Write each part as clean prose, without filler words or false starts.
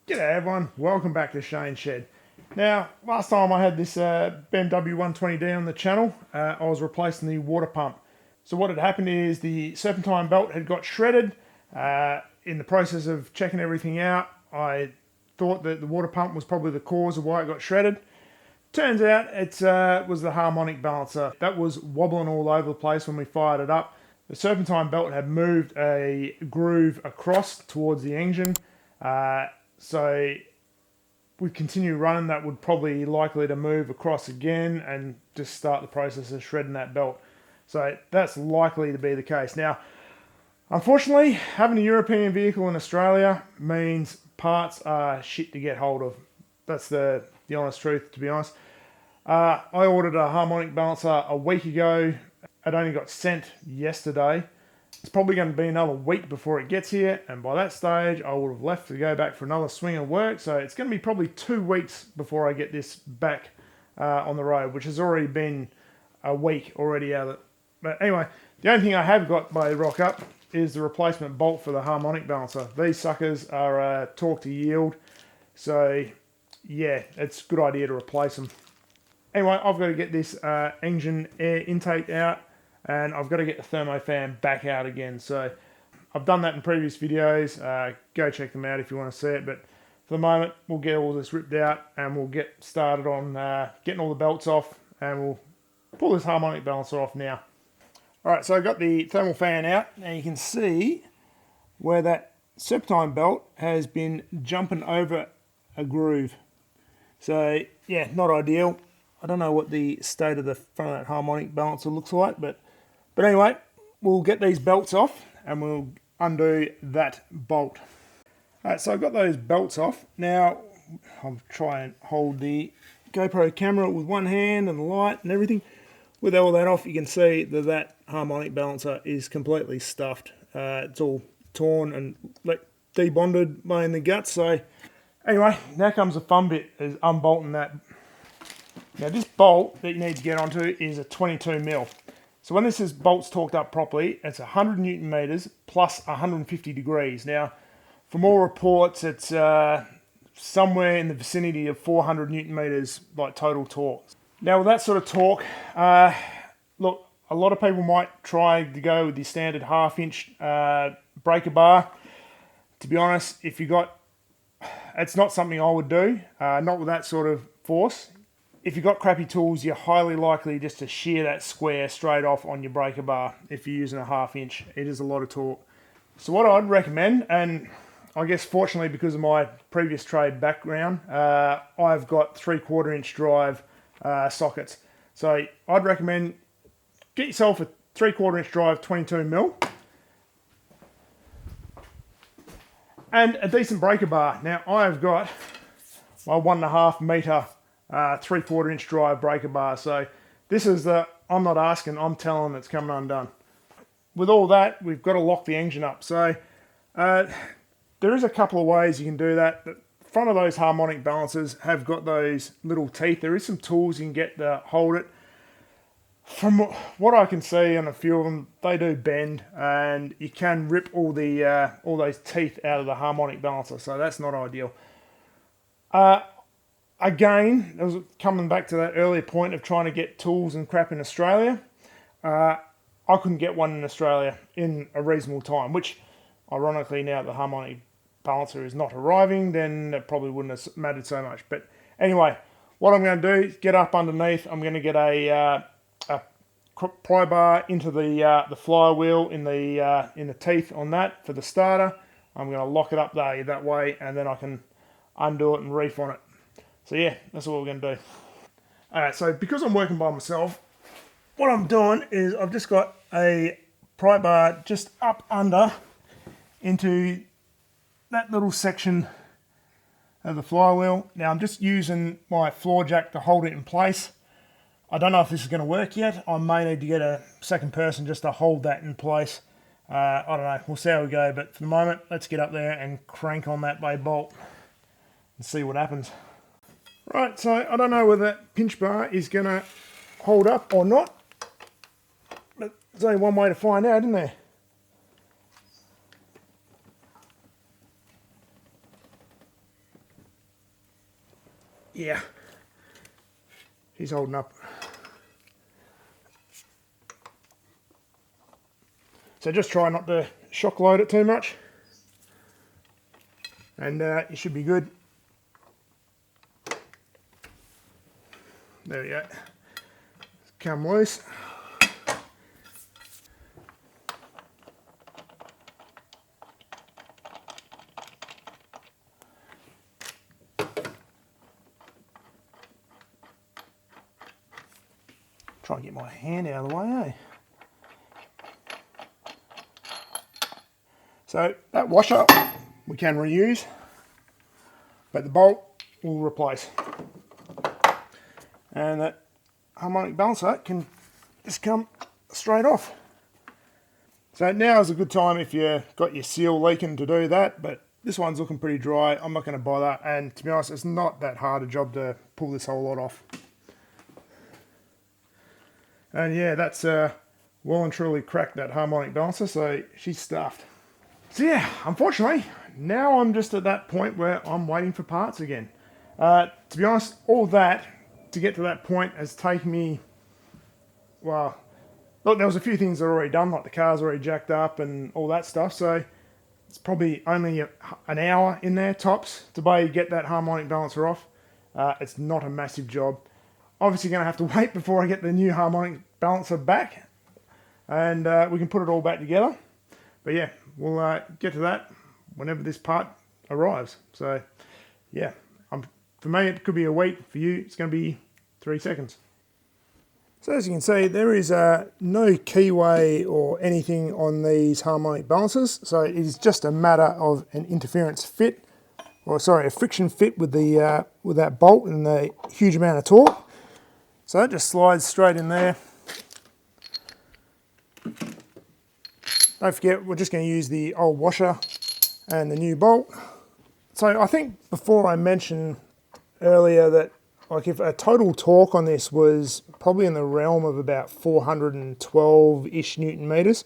G'day everyone, welcome back to Shane's Shed. Now, last time I had this BMW 120D on the channel, I was replacing the water pump. So what had happened is the serpentine belt had got shredded. In the process of checking everything out, I thought that the water pump was probably the cause of why it got shredded. Turns out it was the harmonic balancer. That was wobbling all over the place when we fired it up. The serpentine belt had moved a groove across towards the engine. So we continue running, that would probably likely to move across again and just start the process of shredding that belt. So that's likely to be the case. Now, unfortunately, having a European vehicle in Australia means parts are shit to get hold of. That's the honest truth, to be honest. I ordered a harmonic balancer a week ago. It only got sent yesterday. It's probably going to be another week before it gets here, and by that stage I would have left to go back for another swing of work, so it's going to be probably 2 weeks before I get this back on the road, which has already been a week already out of it. But anyway, the only thing I have got by rock up is the replacement bolt for the harmonic balancer. These suckers are torque to yield, so yeah, it's a good idea to replace them. Anyway, I've got to get this engine air intake out, and I've got to get the thermofan back out again. So I've done that in previous videos. Go check them out if you want to see it. But for the moment, we'll get all this ripped out and we'll get started on getting all the belts off, and we'll pull this harmonic balancer off now. Alright, so I've got the thermal fan out. Now you can see where that serpentine belt has been jumping over a groove. So yeah, not ideal. I don't know what the state of the front of that harmonic balancer looks like, but anyway, we'll get these belts off and we'll undo that bolt. Alright, so I've got those belts off. Now, I'll try and hold the GoPro camera with one hand and the light and everything. With all that off, you can see that that harmonic balancer is completely stuffed. It's all torn and debonded by in the guts. So anyway, now comes the fun bit, is unbolting that. Now this bolt that you need to get onto is a 22mm. So when this bolt's torqued up properly, it's 100 Newton meters plus 150 degrees. Now, from all reports, it's somewhere in the vicinity of 400 Newton meters, like total torque. Now with that sort of torque, look, a lot of people might try to go with the standard 1/2 inch breaker bar. To be honest, it's not something I would do, not with that sort of force. If you've got crappy tools, you're highly likely just to shear that square straight off on your breaker bar if you're using a 1/2 inch. It is a lot of torque. So what I'd recommend, and I guess fortunately because of my previous trade background, I've got 3/4 inch drive sockets. So I'd recommend get yourself a 3/4 inch drive 22mm and a decent breaker bar. Now I've got my 1.5 meter 3/4 inch drive breaker bar. So this is I'm not asking, I'm telling, it's coming undone. With all that, we've got to lock the engine up. So there is a couple of ways you can do that. The front of those harmonic balancers have got those little teeth. There is some tools you can get to hold it. From what I can see on a few of them, they do bend, and you can rip all those teeth out of the harmonic balancer. So that's not ideal. Again, it was coming back to that earlier point of trying to get tools and crap in Australia. I couldn't get one in Australia in a reasonable time, which ironically now the harmonic balancer is not arriving, then it probably wouldn't have mattered so much. But anyway, what I'm going to do is get up underneath. I'm going to get a pry bar into the flywheel in the teeth on that for the starter. I'm going to lock it up there that way, and then I can undo it and reef on it. So yeah, that's what we're going to do. Alright, so because I'm working by myself, what I'm doing is I've just got a pry bar just up under into that little section of the flywheel. Now I'm just using my floor jack to hold it in place. I don't know if this is going to work yet. I may need to get a second person just to hold that in place. I don't know, we'll see how we go, but for the moment, let's get up there and crank on that bay bolt and see what happens. Right, so I don't know whether that pinch bar is going to hold up or not, but there's only one way to find out, isn't there? yeah, she's holding up. So just try not to shock load it too much, and you should be good. There we go. Come loose. Try and get my hand out of the way, eh? So that washer we can reuse, but the bolt we'll replace. And that harmonic balancer can just come straight off. So now is a good time if you've got your seal leaking to do that, but this one's looking pretty dry. I'm not going to bother, and to be honest, it's not that hard a job to pull this whole lot off. And yeah, that's well and truly cracked, that harmonic balancer, so she's stuffed. So yeah, unfortunately, now I'm just at that point where I'm waiting for parts again. To be honest, all that to get to that point has taken me, well, look, there was a few things that are already done, like the car's already jacked up and all that stuff, so it's probably only an hour in there, tops, to be able to get that harmonic balancer off. It's not a massive job. Obviously going to have to wait before I get the new harmonic balancer back, and we can put it all back together. But yeah, we'll get to that whenever this part arrives. So yeah, for me it could be a week. For you, it's going to be 3 seconds. So as you can see, there is no keyway or anything on these harmonic balancers. So it is just a matter of an interference fit, or sorry, a friction fit with the with that bolt and the huge amount of torque. So it just slides straight in there. Don't forget, we're just going to use the old washer and the new bolt. So I think before I mentioned earlier that like if a total torque on this was probably in the realm of about 412-ish Newton meters.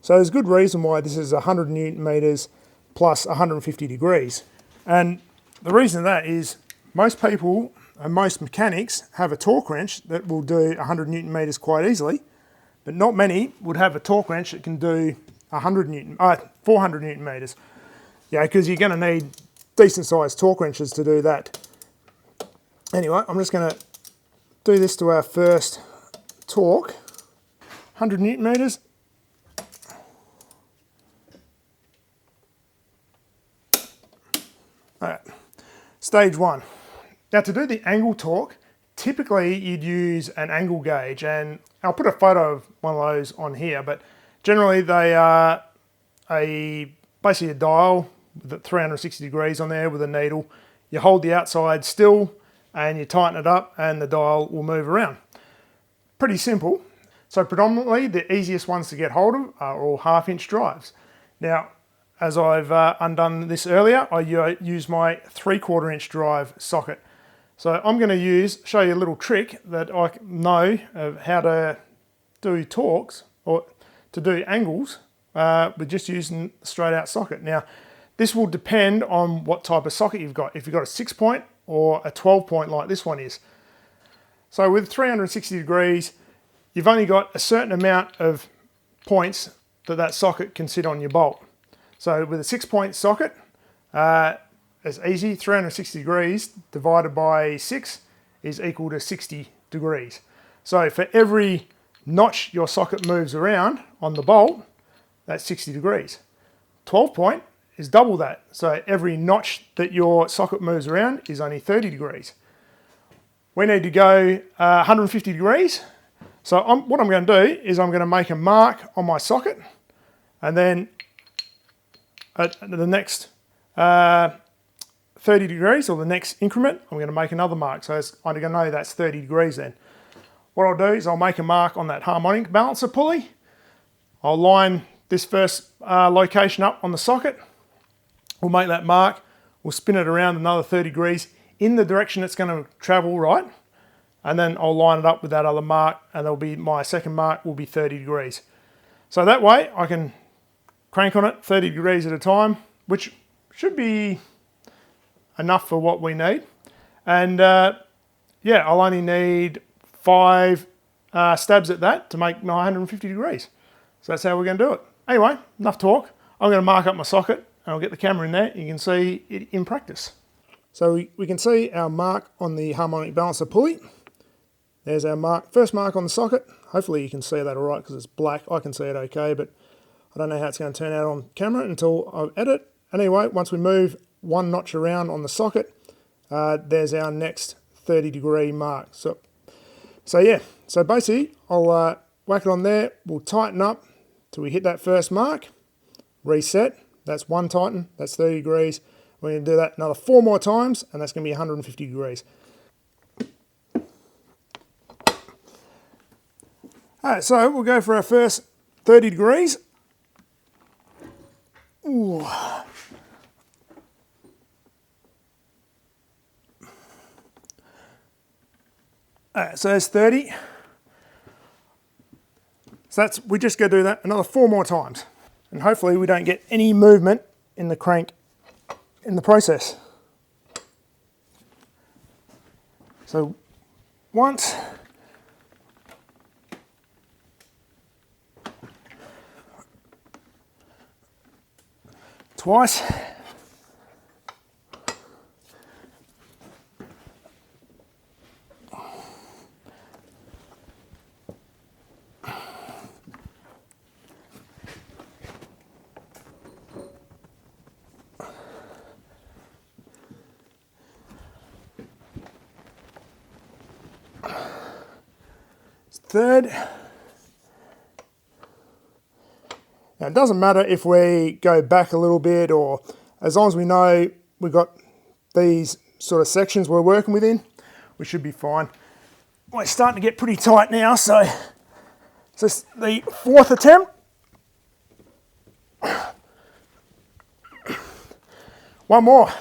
So there's good reason why this is 100 Newton meters plus 150 degrees. And the reason that is most people and most mechanics have a torque wrench that will do 100 Newton meters quite easily, but not many would have a torque wrench that can do 400 Newton meters. Yeah, because you're going to need decent sized torque wrenches to do that. Anyway, I'm just going to do this to our first torque. 100 Newton meters. All right, stage one. Now to do the angle torque, typically you'd use an angle gauge, and I'll put a photo of one of those on here, but generally they are basically a dial with 360 degrees on there with a needle. You hold the outside still and you tighten it up and the dial will move around. Pretty simple. So predominantly the easiest ones to get hold of are all 1/2-inch drives. Now, as I've undone this earlier, I use my 3/4 inch drive socket. So I'm going to show you a little trick that I know of how to do torques or to do angles with just using a straight out socket. Now, this will depend on what type of socket you've got. If you've got a 6-point or a 12-point like this one is. So with 360 degrees, you've only got a certain amount of points that socket can sit on your bolt. So with a 6-point socket, it's easy. 360 degrees divided by 6 is equal to 60 degrees. So for every notch your socket moves around on the bolt, that's 60 degrees. 12-point is double that. So every notch that your socket moves around is only 30 degrees. We need to go 150 degrees. So what I'm going to do is I'm going to make a mark on my socket, and then at the next 30 degrees, or the next increment, I'm going to make another mark. So I'm going to know that's 30 degrees then. What I'll do is I'll make a mark on that harmonic balancer pulley. I'll line this first location up on the socket. We'll make that mark. We'll spin it around another 30 degrees in the direction it's going to travel, right? And then I'll line it up with that other mark, and there'll be my second mark will be 30 degrees. So that way I can crank on it 30 degrees at a time, which should be enough for what we need. And yeah, I'll only need 5 stabs at that to make my 150 degrees. So that's how we're going to do it. Anyway, enough talk. I'm going to mark up my socket and I'll get the camera in there. You can see it in practice. So we can see our mark on the harmonic balancer pulley. There's our mark, first mark on the socket. Hopefully you can see that all right because it's black. I can see it okay, but I don't know how it's going to turn out on camera until I edit. Anyway, once we move 1 notch around on the socket, there's our next 30-degree mark. So yeah, so basically I'll whack it on there. We'll tighten up till we hit that first mark. Reset. That's 1 tighten. That's 30 degrees. We're going to do that another 4 more times, and that's going to be 150 degrees. Alright, so we'll go for our first 30 degrees. Ooh. Alright, so there's 30. So we just go do that another 4 more times. And hopefully we don't get any movement in the crank in the process. So once, twice, third. Now it doesn't matter if we go back a little bit, or as long as we know we've got these sort of sections we're working within, we should be fine. Well, it's starting to get pretty tight now, so it's the 4th attempt. One more.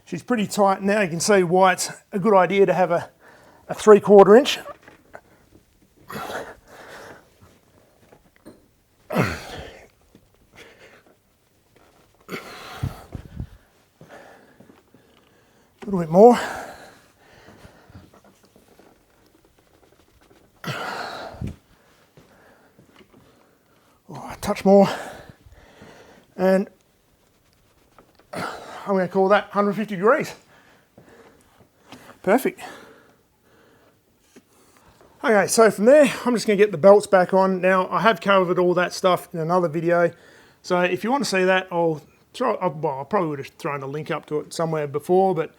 She's pretty tight now. You can see why it's a good idea to have a 3/4 inch. A little bit more. Oh, a touch more. And I'm going to call that 150 degrees. Perfect. Okay, so from there, I'm just going to get the belts back on. Now, I have covered all that stuff in another video. So if you want to see that, I probably would have thrown a link up to it somewhere before, but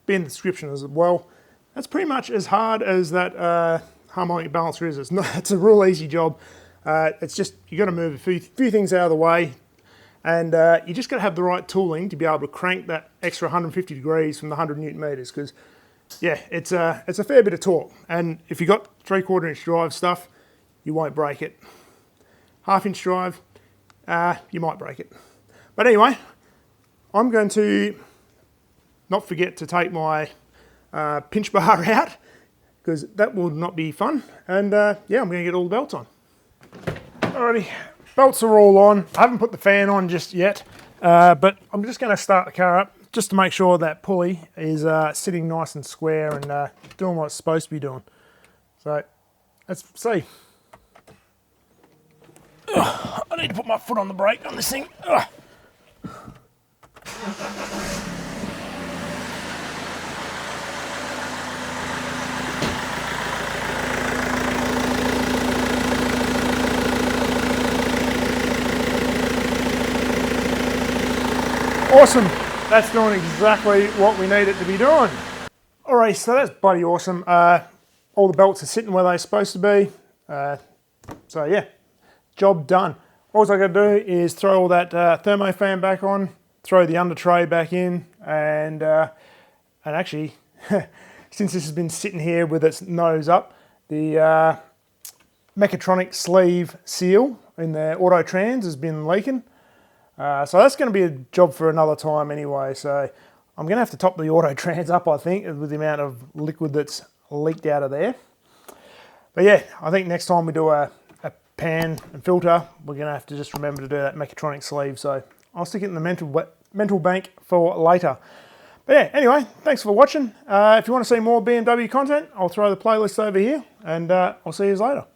be in the description as well. That's pretty much as hard as that harmonic balancer is. It's a real easy job. It's just, you got to move a few things out of the way. And you just got to have the right tooling to be able to crank that extra 150 degrees from the 100 Newton meters, because yeah, it's a fair bit of torque. And if you got 3/4 inch drive stuff, you won't break it. 1/2 inch drive, you might break it. But anyway, I'm going to not forget to take my pinch bar out, because that will not be fun. And yeah, I'm going to get all the belts on. Alrighty. Belts are all on. I haven't put the fan on just yet, but I'm just going to start the car up just to make sure that pulley is sitting nice and square and doing what it's supposed to be doing. So let's see. Ugh, I need to put my foot on the brake on this thing. Ugh. Awesome, that's doing exactly what we need it to be doing. Alright, so that's bloody awesome. All the belts are sitting where they're supposed to be. So yeah, job done. All I got to do is throw all that thermofan back on, throw the under tray back in, and actually, since this has been sitting here with its nose up, the mechatronic sleeve seal in the auto trans has been leaking. So that's going to be a job for another time anyway. So I'm going to have to top the auto trans up, I think, with the amount of liquid that's leaked out of there. But yeah, I think next time we do a pan and filter, we're going to have to just remember to do that mechatronic sleeve. So I'll stick it in the mental bank for later. But yeah, anyway, thanks for watching. If you want to see more BMW content, I'll throw the playlist over here, and I'll see you later.